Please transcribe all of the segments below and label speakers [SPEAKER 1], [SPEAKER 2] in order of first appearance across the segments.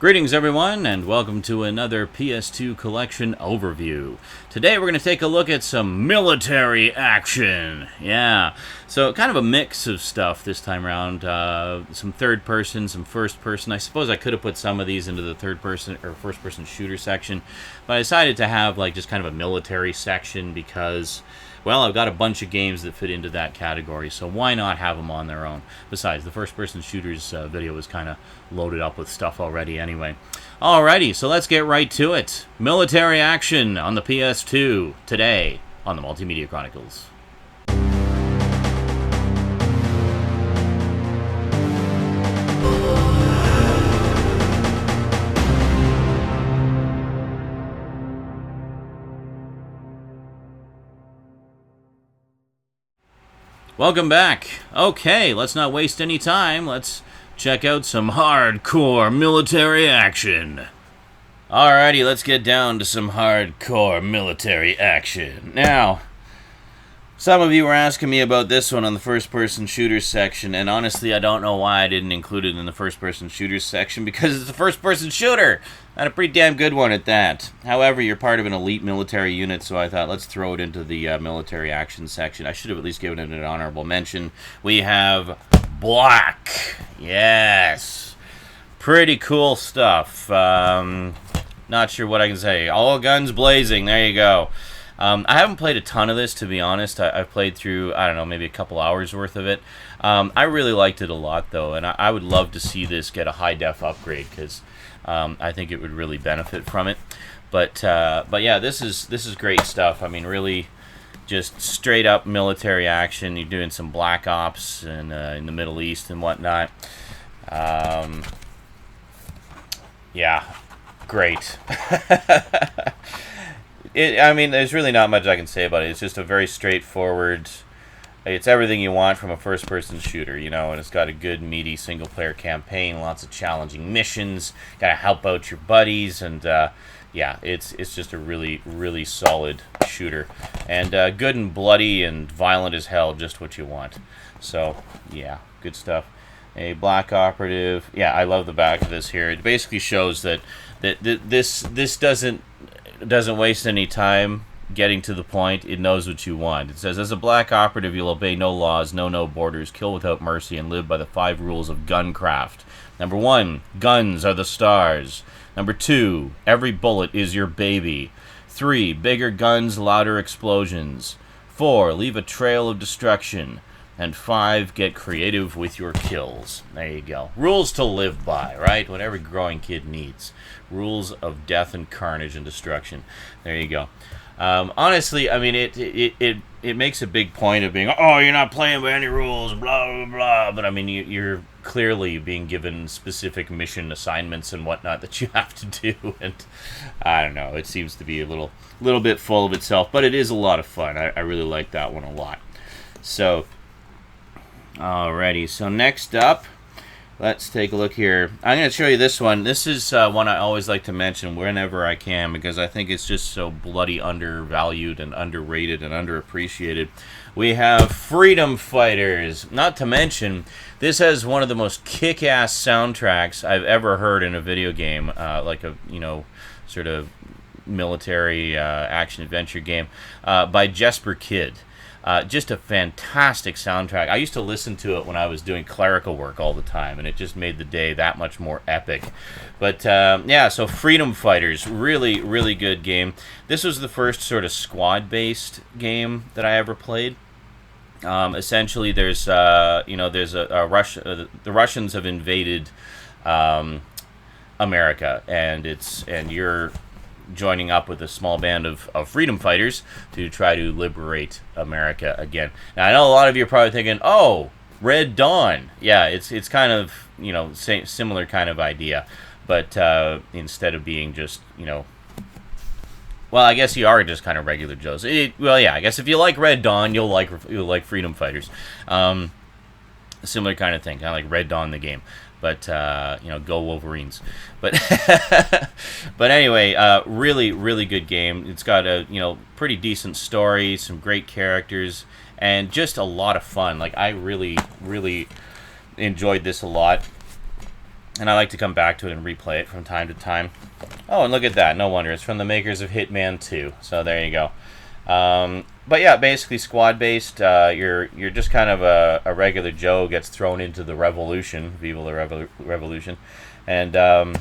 [SPEAKER 1] Greetings everyone, and welcome to another PS2 collection overview. Today we're going to take a look at some military action. Yeah, so kind of a mix of stuff this time around. Some third person, some first person. I suppose I could have put some of these into the third person or first person shooter section, but I decided to have like just kind of a military section because, well, I've got a bunch of games that fit into that category, so why not have them on their own? Besides, the first-person shooters video was kind of loaded up with stuff already anyway. Alrighty, so let's get right to it. Military action on the PS2 today on the Multimedia Chronicles. Welcome back. Okay, let's not waste any time. Let's check out some hardcore military action. Alrighty, let's get down to some hardcore military action. Now, some of you were asking me about this one on the first-person shooters section, and honestly, I don't know why I didn't include it in the first-person shooters section, because it's a first-person shooter, and a pretty damn good one at that. However, you're part of an elite military unit, so I thought, let's throw it into the military action section. I should have at least given it an honorable mention. We have Black. Yes. Pretty cool stuff. Not sure what I can say. All guns blazing. There you go. I haven't played a ton of this, to be honest. I've played through, I don't know, maybe a couple hours worth of it. I really liked it a lot, though, and I would love to see this get a high-def upgrade, because I think it would really benefit from it. But yeah, this is great stuff. I mean, really, just straight-up military action. You're doing some Black Ops in the Middle East and whatnot. Yeah, great. I mean, there's really not much I can say about it. It's just a very straightforward... It's everything you want from a first-person shooter, you know, and it's got a good, meaty single-player campaign, lots of challenging missions, gotta help out your buddies, and, yeah, it's just a really, really solid shooter. And good and bloody and violent as hell, just what you want. So, yeah, good stuff. A Black Operative. Yeah, I love the back of this here. It basically shows that this doesn't waste any time getting to the point. It knows what you want. It says, as a Black Operative, you'll obey no laws, know no borders, kill without mercy, and live by the 5 rules of guncraft. Number 1, guns are the stars. Number 2, every bullet is your baby. 3, bigger guns, louder explosions. 4, leave a trail of destruction. And 5, get creative with your kills. There you go. Rules to live by, right? What every growing kid needs. Rules of death and carnage and destruction. There you go. Honestly, I mean, it makes a big point of being, oh, you're not playing by any rules, blah, blah, blah. But, I mean, you're clearly being given specific mission assignments and whatnot that you have to do. And, I don't know, it seems to be a little bit full of itself. But it is a lot of fun. I really like that one a lot. So... Alrighty, so next up, let's take a look here. I'm going to show you this one. This is one I always like to mention whenever I can because I think it's just so bloody undervalued and underrated and underappreciated. We have Freedom Fighters. Not to mention, this has one of the most kick-ass soundtracks I've ever heard in a video game, like a, you know, sort of military action-adventure game, by Jesper Kyd. Just a fantastic soundtrack. I used to listen to it when I was doing clerical work all the time, and it just made the day that much more epic. But, yeah, so Freedom Fighters, really, really good game. This was the first sort of squad-based game that I ever played. Essentially, there's, you know, there's the Russians have invaded America, and you're joining up with a small band of freedom fighters to try to liberate America again. Now, I know a lot of you are probably thinking, oh, Red Dawn. Yeah, it's kind of, you know, similar kind of idea. But instead of being just, you know... Well, I guess you are just kind of regular Joes. Well, yeah, I guess if you like Red Dawn, you'll like Freedom Fighters. Similar kind of thing, kind of like Red Dawn the game. But, you know, go Wolverines. But but anyway, really, really good game. It's got a, you know, pretty decent story, some great characters, and just a lot of fun. Like, I really, really enjoyed this a lot. and I like to come back to it and replay it from time to time. Oh, and look at that. No wonder. It's from the makers of Hitman 2. So there you go. But yeah, basically squad-based. You're just kind of a regular Joe gets thrown into the revolution, Viva la Revolution. And,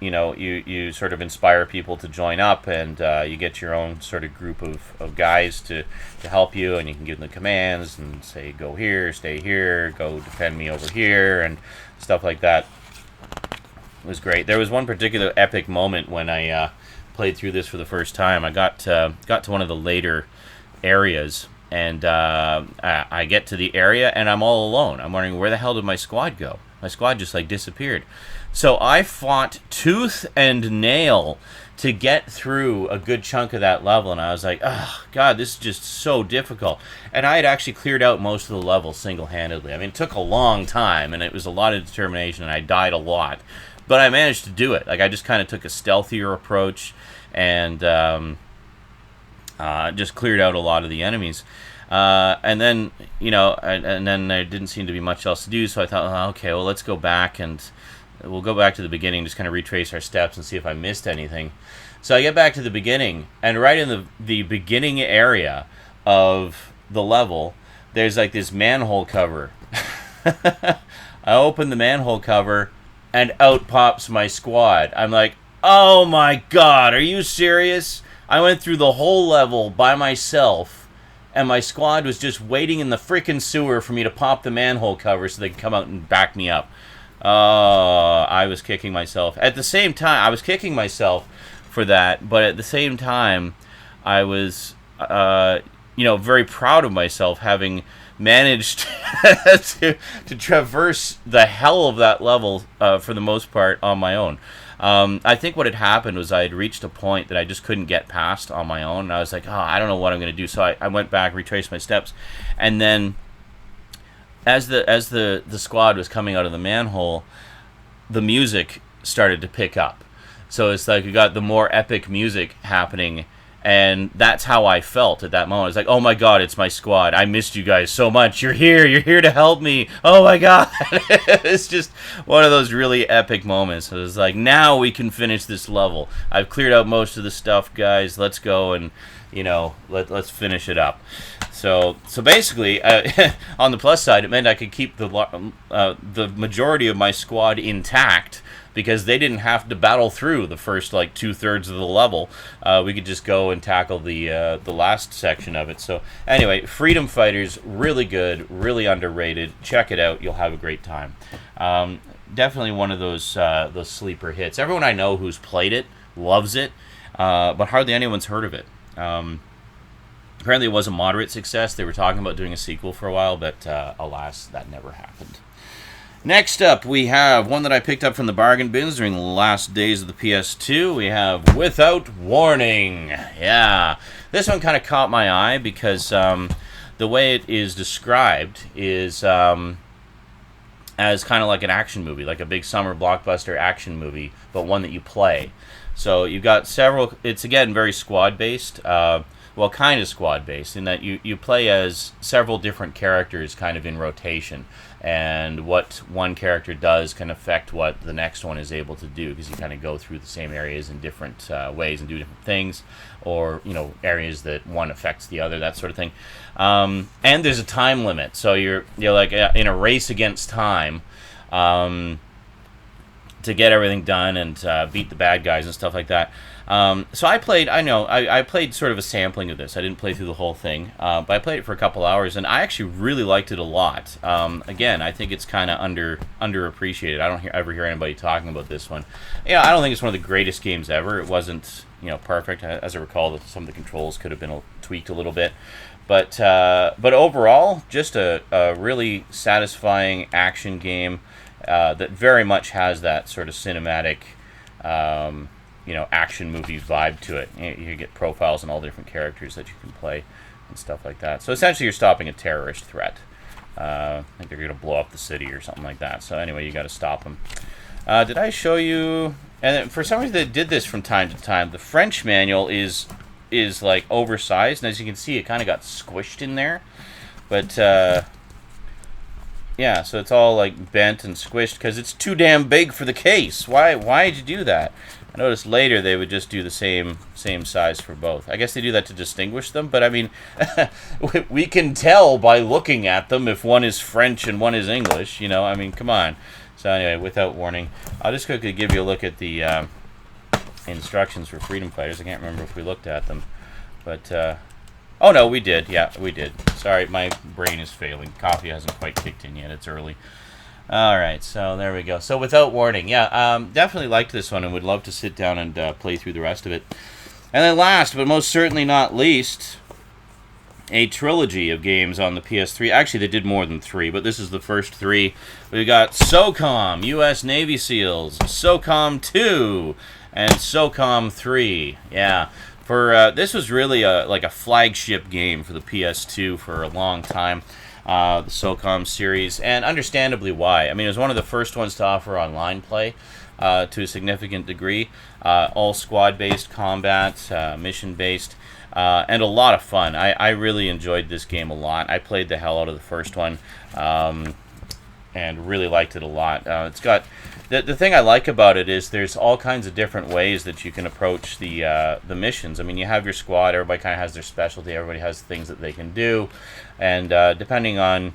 [SPEAKER 1] you sort of inspire people to join up, and you get your own sort of group of guys to help you, and you can give them the commands and say, go here, stay here, go defend me over here, and stuff like that. It was great. There was one particular epic moment when I played through this for the first time. I got to one of the later areas, and I get to the area, and I'm all alone. I'm wondering, where the hell did my squad go? My squad just, like, disappeared. So I fought tooth and nail to get through a good chunk of that level, and I was like, oh, God, this is just so difficult. And I had actually cleared out most of the level single-handedly. I mean, it took a long time, and it was a lot of determination, and I died a lot. But I managed to do it. Like, I just kind of took a stealthier approach and just cleared out a lot of the enemies. And then, and then there didn't seem to be much else to do, so I thought, oh, okay, well, let's go back, and we'll go back to the beginning, just kind of retrace our steps and see if I missed anything. So I get back to the beginning, and right in the beginning area of the level, there's like this manhole cover. I open the manhole cover, and out pops my squad. I'm like, oh my God, are you serious? I went through the whole level by myself, and my squad was just waiting in the frickin' sewer for me to pop the manhole cover so they could come out and back me up. I was kicking myself. At the same time, I was kicking myself for that, but at the same time, I was, very proud of myself having managed to traverse the hell of that level for the most part on my own. I think what had happened was I had reached a point that I just couldn't get past on my own, and I was like, oh, I don't know what I'm going to do. So I went back, retraced my steps, and then as the squad was coming out of the manhole, the music started to pick up. So it's like you got the more epic music happening, and that's how I felt at that moment. It's like, oh my God, it's my squad. I missed you guys so much. You're here to help me. Oh my God. It's just one of those really epic moments. It was like, now we can finish this level. I've cleared out most of the stuff, guys. Let's go and, let's finish it up. So basically, on the plus side, it meant I could keep the majority of my squad intact, because they didn't have to battle through the first, 2/3 of the level. We could just go and tackle the last section of it. So anyway, Freedom Fighters, really good, really underrated. Check it out. You'll have a great time. Definitely one of those sleeper hits. Everyone I know who's played it loves it, but hardly anyone's heard of it. Apparently it was a moderate success. They were talking about doing a sequel for a while, but alas, that never happened. Next up, we have one that I picked up from the bargain bins during the last days of the PS2. We have Without Warning. Yeah. This one kind of caught my eye because the way it is described is as kind of like an action movie, like a big summer blockbuster action movie, but one that you play. So you've got several, it's again very squad-based, kind of squad-based, in that you play as several different characters kind of in rotation, and what one character does can affect what the next one is able to do, because you kind of go through the same areas in different ways and do different things, or areas that one affects the other, that sort of thing. And there's a time limit, so you're like in a race against time to get everything done and beat the bad guys and stuff like that. So I played sort of a sampling of this. I didn't play through the whole thing, but I played it for a couple hours, and I actually really liked it a lot. Again, I think it's kind of underappreciated. I don't ever hear anybody talking about this one. I don't think it's one of the greatest games ever. It wasn't, perfect. As I recall, some of the controls could have been tweaked a little bit. But overall, just a really satisfying action game that very much has that sort of cinematic action movie vibe to it. You get profiles on all the different characters that you can play and stuff like that. So essentially you're stopping a terrorist threat. I think they're going to blow up the city or something like that. So anyway, you got to stop them. Did I show you? And for some reason they did this from time to time. The French manual is like oversized, and as you can see, it kind of got squished in there. But Yeah, so it's all like bent and squished because it's too damn big for the case. Why did you do that? I noticed later they would just do the same size for both. I guess they do that to distinguish them, but I mean, we can tell by looking at them if one is French and one is English. You know, I mean, come on. So anyway, without warning, I'll just quickly give you a look at the instructions for freedom fighters. I can't remember if we looked at them, but oh no, we did. Yeah, we did. Sorry, my brain is failing. Coffee hasn't quite kicked in yet. It's early. All right, so there we go. So without warning, yeah, definitely liked this one and would love to sit down and play through the rest of it. And then last, but most certainly not least, a trilogy of games on the PS3. Actually, they did more than 3, but this is the first 3. We got SOCOM, U.S. Navy SEALs, SOCOM 2, and SOCOM 3. Yeah, for this was really like a flagship game for the PS2 for a long time. The SOCOM series, and understandably why. I mean, it was one of the first ones to offer online play to a significant degree. All squad-based combat, mission-based, and a lot of fun. I really enjoyed this game a lot. I played the hell out of the first one, and really liked it a lot. It's got the thing I like about it is there's all kinds of different ways that you can approach the missions. I mean, you have your squad. Everybody kind of has their specialty. Everybody has things that they can do, and depending on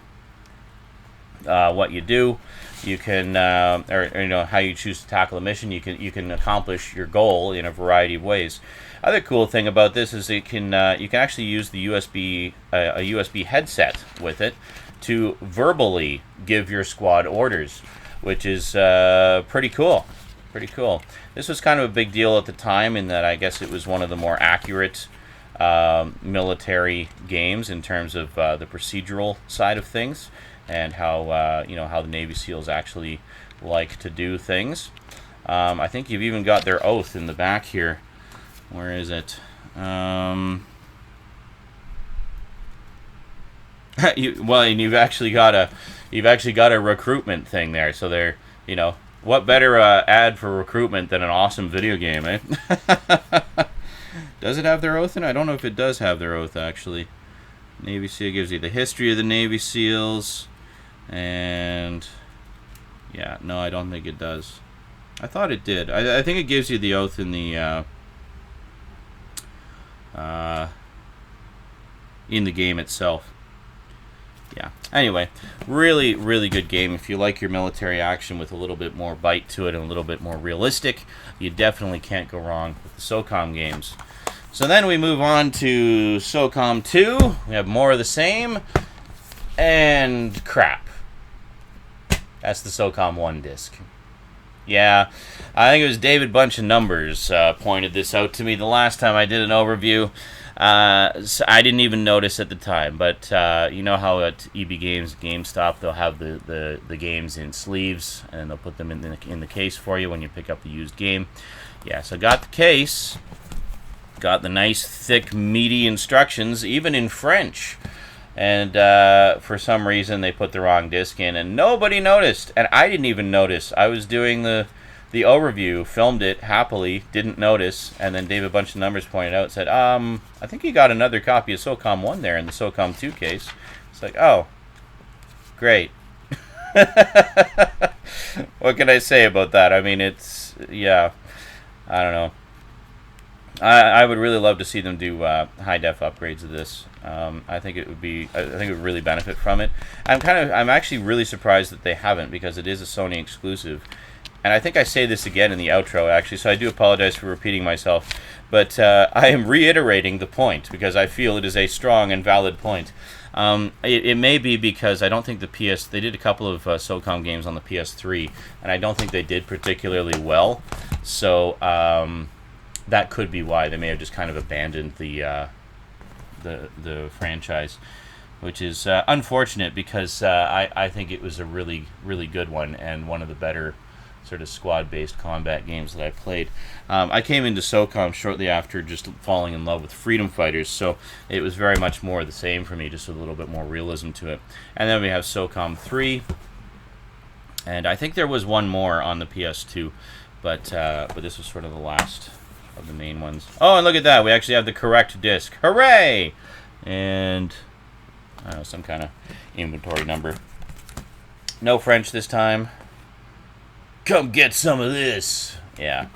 [SPEAKER 1] what you do, you can or you know how you choose to tackle a mission, you can accomplish your goal in a variety of ways. Other cool thing about this is you can actually use the USB a USB headset with it to verbally give your squad orders, which is pretty cool. Pretty cool. This was kind of a big deal at the time in that I guess it was one of the more accurate military games in terms of the procedural side of things and how how the Navy SEALs actually like to do things. I think you've even got their oath in the back here. Where is it? You've actually got a recruitment thing there. So they're what better ad for recruitment than an awesome video game, eh? Does it have their oath in it? I don't know if it does have their oath actually. Navy SEAL gives you the history of the Navy SEALs, and yeah, no, I don't think it does. I thought it did. I think it gives you the oath in the game itself. Yeah. Anyway, really, really good game. If you like your military action with a little bit more bite to it and a little bit more realistic, you definitely can't go wrong with the SOCOM games. So then we move on to SOCOM 2. We have more of the same. And crap. That's the SOCOM 1 disc. Yeah, I think it was David Bunch of Numbers pointed this out to me the last time I did an overview. So I didn't even notice at the time, but you know how at EB Games, GameStop, they'll have the games in sleeves, and they'll put them in the case for you when you pick up the used game. Yeah, so I got the case, got the nice, thick, meaty instructions, even in French. And for some reason, they put the wrong disc in, and nobody noticed. And I didn't even notice. I was doing the overview, filmed it happily, didn't notice, and then David Bunch of Numbers pointed out and said, I think you got another copy of SOCOM 1 there in the SOCOM 2 case. It's like, oh, great. What can I say about that? I mean, it's, yeah, I don't know. I would really love to see them do high def upgrades of this. I think it would really benefit from it. I'm actually really surprised that they haven't, because it is a Sony exclusive. And I think I say this again in the outro, actually, so I do apologize for repeating myself. But I am reiterating the point, because I feel it is a strong and valid point. It may be because I don't think they did a couple of SOCOM games on the PS3, and I don't think they did particularly well. So that could be why they may have just kind of abandoned the franchise, which is unfortunate, because I think it was a really, really good one and one of the better sort of squad-based combat games that I played. I came into SOCOM shortly after just falling in love with Freedom Fighters, so it was very much more the same for me, just a little bit more realism to it. And then we have SOCOM 3, and I think there was one more on the PS2, but this was sort of the last of the main ones. Oh, and look at that, we actually have the correct disc. Hooray! And I don't know, some kind of inventory number. No French this time. Come get some of this. Yeah.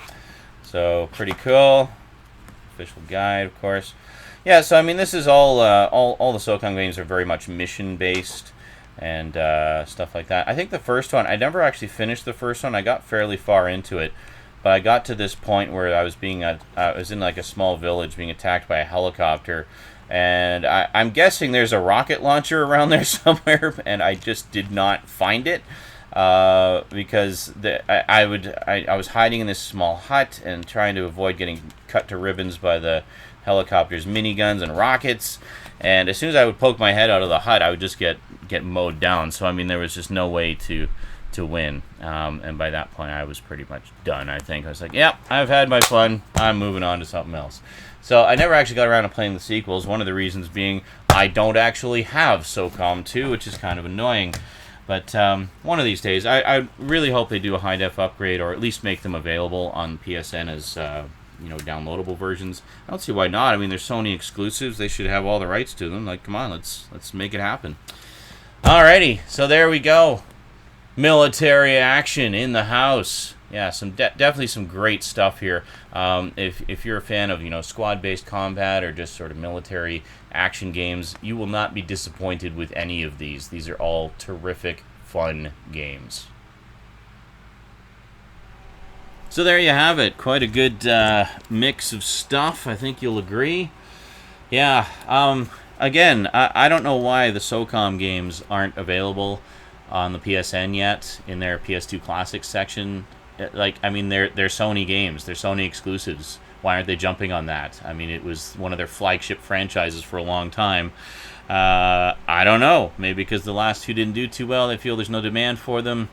[SPEAKER 1] So, pretty cool. Official guide, of course. Yeah, so I mean, this is all the SOCOM games are very much mission-based and stuff like that. I think the first one, I never actually finished the first one. I got fairly far into it, but I got to this point where I was in like a small village being attacked by a helicopter, and I'm guessing there's a rocket launcher around there somewhere, and I just did not find it. Because I was hiding in this small hut and trying to avoid getting cut to ribbons by the helicopter's miniguns and rockets. And as soon as I would poke my head out of the hut, I would just get mowed down. So I mean, there was just no way to win. And by that point, I was pretty much done. I think I was like, "Yep, I've had my fun. I'm moving on to something else." So I never actually got around to playing the sequels. One of the reasons being I don't actually have SOCOM 2, which is kind of annoying. But one of these days, I really hope they do a high-def upgrade, or at least make them available on PSN as downloadable versions. I don't see why not. I mean, they're Sony exclusives; they should have all the rights to them. Like, come on, let's make it happen. Alrighty, so there we go. Military action in the house. Yeah, definitely some great stuff here. If you're a fan of squad-based combat or just sort of military action games, you will not be disappointed with any of these. These are all terrific, fun games. So there you have it. Quite a good mix of stuff. I think you'll agree. Yeah. Again, I don't know why the SOCOM games aren't available on the PSN yet in their PS2 Classics section. Like, I mean, they're Sony games. They're Sony exclusives. Why aren't they jumping on that? I mean, it was one of their flagship franchises for a long time. I don't know. Maybe because the last two didn't do too well, they feel there's no demand for them.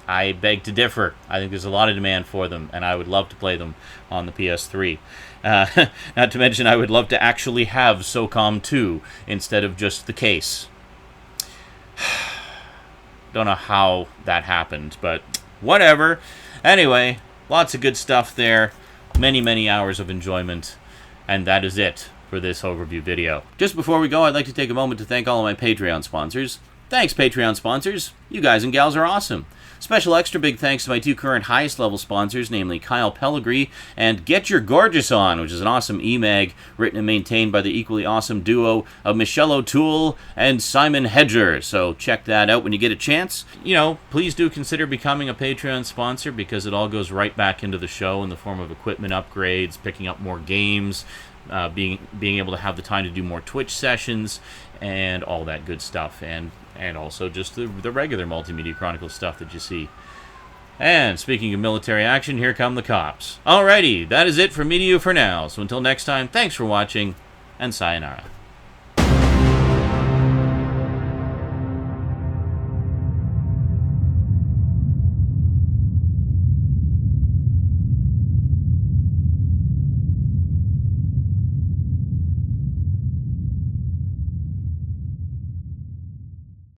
[SPEAKER 1] I beg to differ. I think there's a lot of demand for them, and I would love to play them on the PS3. Not to mention, I would love to actually have SOCOM 2 instead of just the case. Don't know how that happened, but whatever. Anyway, lots of good stuff there. Many, many hours of enjoyment. And that is it for this overview video. Just before we go, I'd like to take a moment to thank all of my Patreon sponsors. Thanks, Patreon sponsors. You guys and gals are awesome. Special extra big thanks to my two current highest level sponsors, namely Kyle Pellegrini and Get Your Gorgeous On, which is an awesome e-mag written and maintained by the equally awesome duo of Michelle O'Toole and Simon Hedger. So check that out when you get a chance. Please do consider becoming a Patreon sponsor because it all goes right back into the show in the form of equipment upgrades, picking up more games, being able to have the time to do more Twitch sessions, and all that good stuff. And also just the regular Multimedia Chronicles stuff that you see. And speaking of military action, here come the cops. Alrighty, that is it from me to you for now. So until next time, thanks for watching, and sayonara.